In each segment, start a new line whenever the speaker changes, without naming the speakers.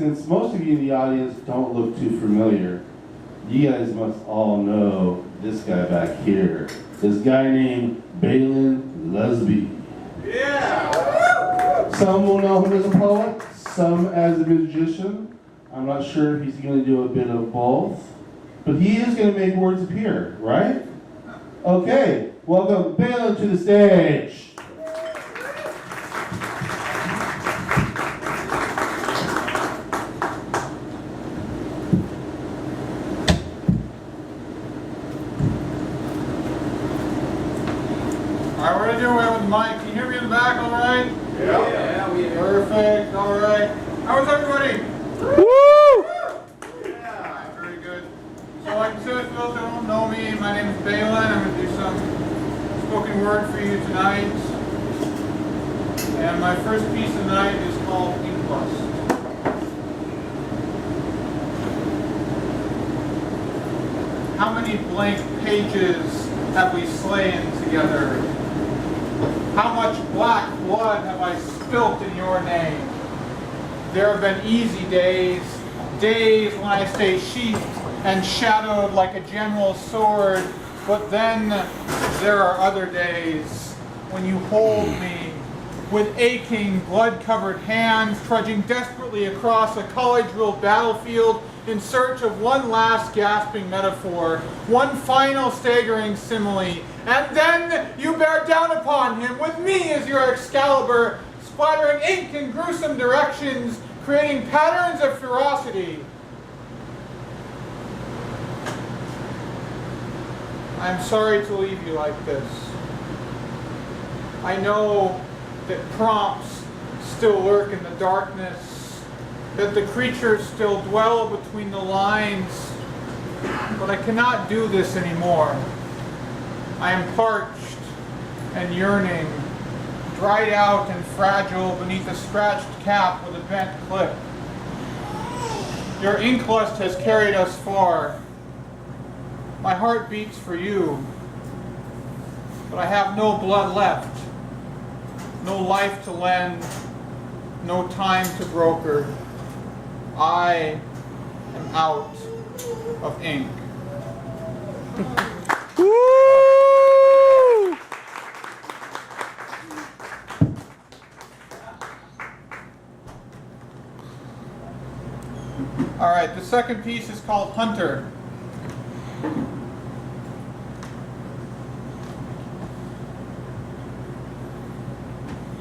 since most of you in the audience don't look too familiar, you guys must all know this guy back here. This guy named Balin Lusby.
Yeah!
Some will know him as a poet, some as a musician. I'm not sure if he's going to do a bit of both. But he is going to make words appear, right? Okay, welcome Balin to the stage.
Alright, we're gonna do away with the mic. Can you hear me in the back all right?
Yeah, we
Perfect, all right. How was everybody?
Woo!
Yeah, very good. So like I said, for those that don't know me, my name is Balin. I'm going to do some spoken word for you tonight. And my first piece tonight is called Ink Lust. How many blank pages have we slain together? How much black blood have I spilt in your name? There have been easy days, days when I stay sheathed and shadowed like a general's sword, but then there are other days when you hold me with aching, blood-covered hands, trudging desperately across a college-drilled battlefield in search of one last gasping metaphor, one final staggering simile, and then you bear down upon him with me as your Excalibur, splattering ink in gruesome directions, creating patterns of ferocity. I'm sorry to leave you like this. I know that prompts still lurk in the darkness, that the creatures still dwell between the lines, but I cannot do this anymore. I am parched and yearning, dried out and fragile beneath a scratched cap with a bent clip. Your ink lust has carried us far. My heart beats for you, but I have no blood left, no life to lend, no time to broker. I am out of ink. All right, the second piece is called Hunter.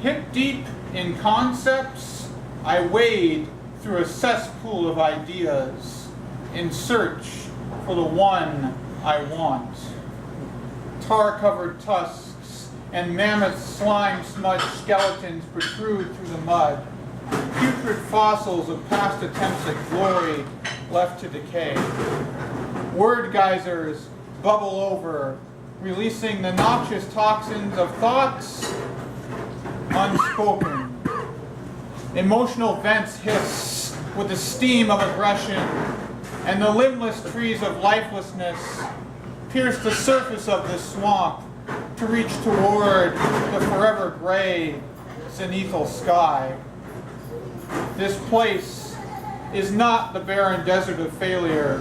Hip deep in concepts, I wade through a cesspool of ideas in search for the one I want. Tar-covered tusks and mammoth slime-smudged skeletons protrude through the mud. Putrid fossils of past attempts at glory left to decay. Word geysers bubble over, releasing the noxious toxins of thoughts unspoken. Emotional vents hiss with the steam of aggression, and the limbless trees of lifelessness pierce the surface of this swamp to reach toward the forever gray zenithal sky. This place is not the barren desert of failure,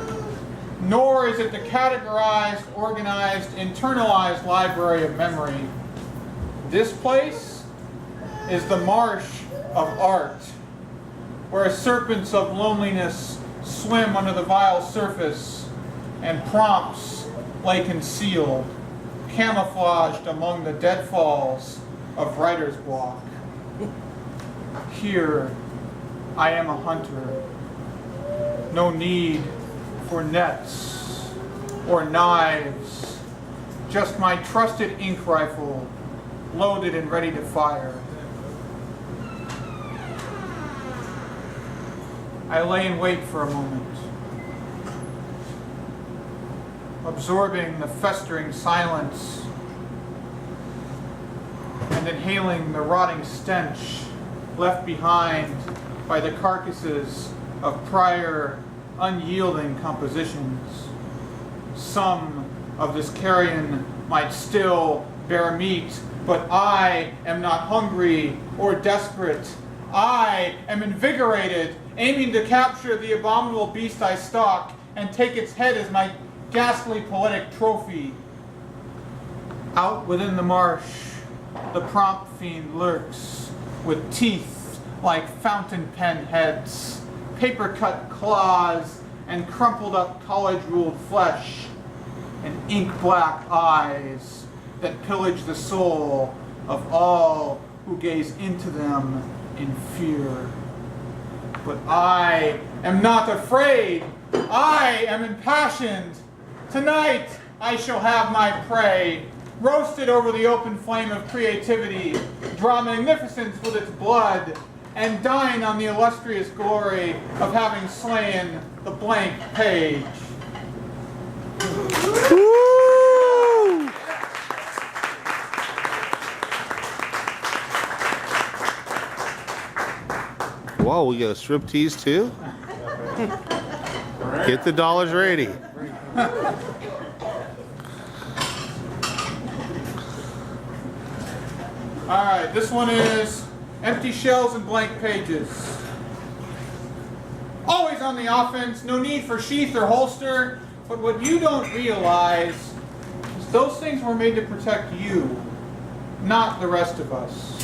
nor is it the categorized, organized, internalized library of memory. This place is the marsh of art, where serpents of loneliness swim under the vile surface, and prompts lay concealed, camouflaged among the deadfalls of writer's block. Here, I am a hunter. No need for nets or knives, just my trusted ink rifle, loaded and ready to fire. I lay in wait for a moment, absorbing the festering silence and inhaling the rotting stench left behind by the carcasses of prior unyielding compositions. Some of this carrion might still bear meat, but I am not hungry or desperate. I am invigorated aiming to capture the abominable beast I stalk and take its head as my ghastly poetic trophy. Out within the marsh, the prompt fiend lurks, with teeth like fountain pen heads, paper-cut claws, and crumpled-up college-ruled flesh, and ink-black eyes that pillage the soul of all who gaze into them in fear. But I am not afraid. I am impassioned. Tonight I shall have my prey, roasted over the open flame of creativity, draw magnificence with its blood, and dine on the illustrious glory of having slain the blank page.
Woo! Whoa, we got a striptease too? Get the dollars ready.
Alright, this one is empty shells and blank pages. Always on the offense, no need for sheath or holster, but what you don't realize is those things were made to protect you, not the rest of us.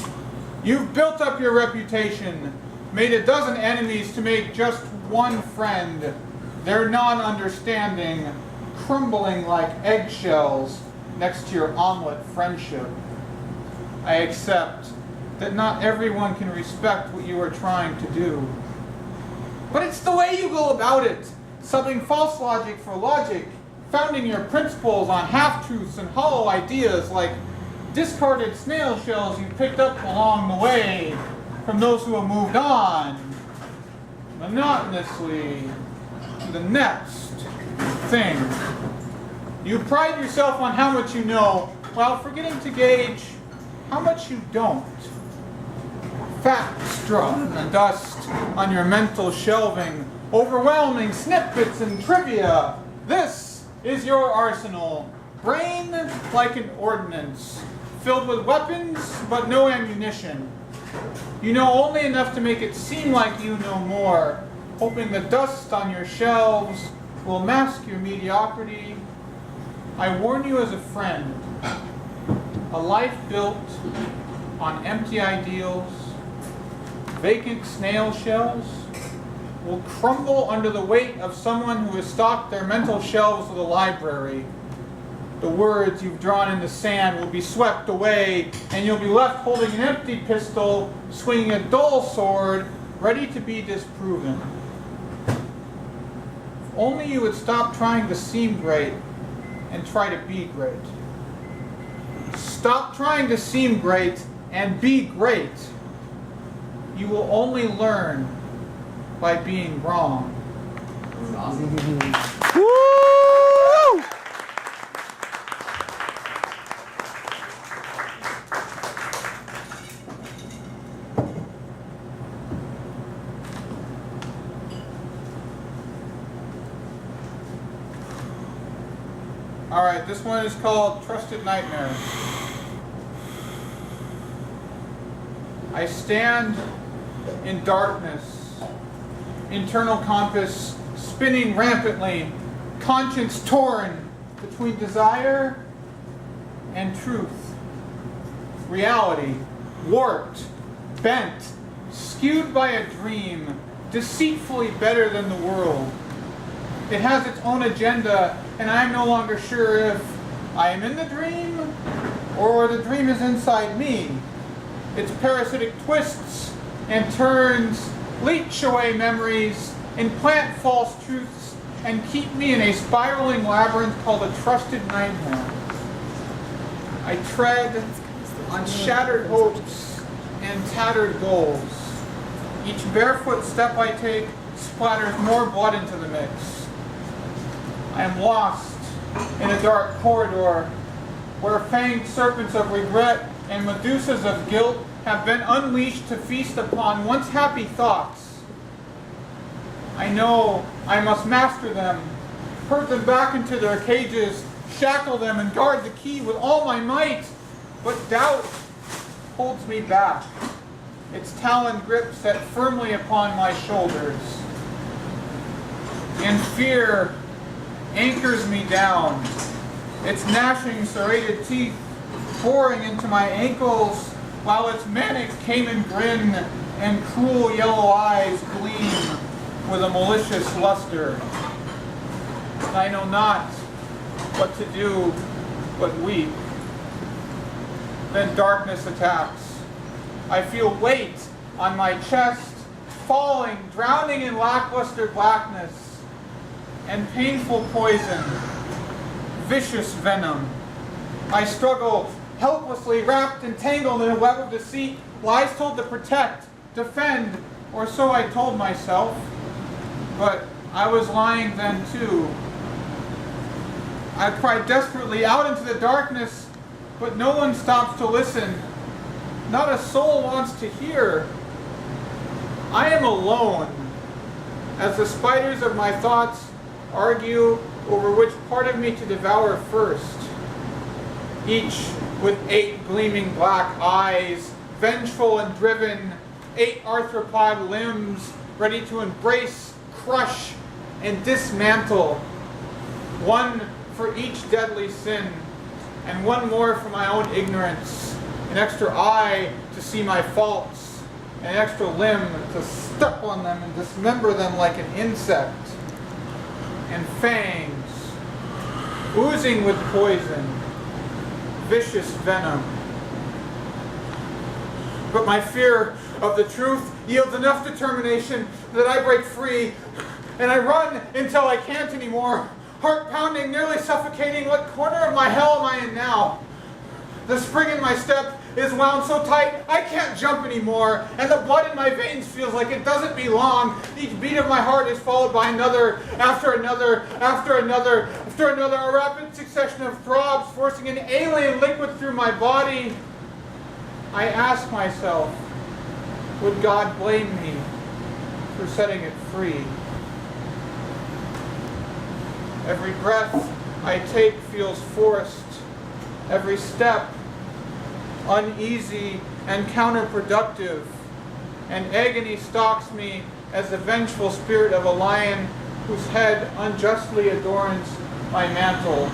You've built up your reputation, made a dozen enemies to make just one friend, their non-understanding crumbling like eggshells next to your omelet friendship. I accept that not everyone can respect what you are trying to do. But it's the way you go about it, subbing false logic for logic, founding your principles on half-truths and hollow ideas like discarded snail shells you picked up along the way from those who have moved on, monotonously to the next thing. You pride yourself on how much you know, while forgetting to gauge how much you don't. Facts drop and dust on your mental shelving, overwhelming snippets and trivia. This is your arsenal, brain like an ordnance, filled with weapons but no ammunition. You know only enough to make it seem like you know more, hoping the dust on your shelves will mask your mediocrity. I warn you as a friend, a life built on empty ideals, vacant snail shells, will crumble under the weight of someone who has stocked their mental shelves with a library. The words you've drawn in the sand will be swept away, and you'll be left holding an empty pistol, swinging a dull sword, ready to be disproven. If only you would stop trying to seem great and try to be great. Stop trying to seem great and be great. You will only learn by being wrong.
Woo!
Alright, this one is called Trusted Nightmare. I stand in darkness, internal compass spinning rampantly, conscience torn between desire and truth. Reality, warped, bent, skewed by a dream, deceitfully better than the world. It has its own agenda, and I'm no longer sure if I am in the dream or the dream is inside me. Its parasitic twists and turns leech away memories, implant false truths, and keep me in a spiraling labyrinth called a trusted nightmare. I tread on shattered hopes and tattered goals. Each barefoot step I take splatters more blood into the mix. I am lost in a dark corridor where fanged serpents of regret and Medusas of guilt have been unleashed to feast upon once happy thoughts. I know I must master them, herd them back into their cages, shackle them and guard the key with all my might, but doubt holds me back. its talon grip set firmly upon my shoulders. And fear anchors me down, its gnashing serrated teeth boring into my ankles, while its manic cayman grin and cruel yellow eyes gleam with a malicious luster. I know not what to do but weep. Then darkness attacks. I feel weight on my chest, falling, drowning in lackluster blackness, and painful poison, vicious venom. I struggle, helplessly wrapped and tangled in a web of deceit, lies told to protect, defend, or so I told myself. But I was lying then too. I cried desperately out into the darkness, but no one stops to listen. Not a soul wants to hear. I am alone, as the spiders of my thoughts argue over which part of me to devour first. Each with 8 gleaming black eyes, vengeful and driven, 8 arthropod limbs, ready to embrace, crush, and dismantle. One for each deadly sin, and one more for my own ignorance, an extra eye to see my faults, an extra limb to step on them and dismember them like an insect, and fangs, oozing with poison, vicious venom. But my fear of the truth yields enough determination that I break free, and I run until I can't anymore, heart pounding, nearly suffocating. What corner of my hell am I in now? The spring in my step is wound so tight I can't jump anymore, and the blood in my veins feels like it doesn't belong. Each beat of my heart is followed by another, after another, after another, after another, a rapid succession of throbs forcing an alien liquid through my body. I ask myself, would God blame me for setting it free? Every breath I take feels forced. Every step uneasy and counterproductive. And agony stalks me as the vengeful spirit of a lion whose head unjustly adorns my mantle.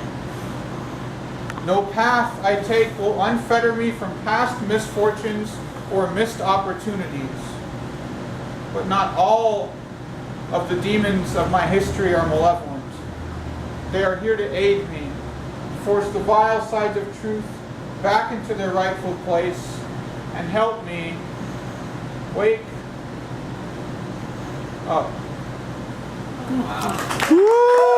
No path I take will unfetter me from past misfortunes or missed opportunities. But not all of the demons of my history are malevolent. They are here to aid me, force the vile sides of truth back into their rightful place, and help me wake up.
Woo!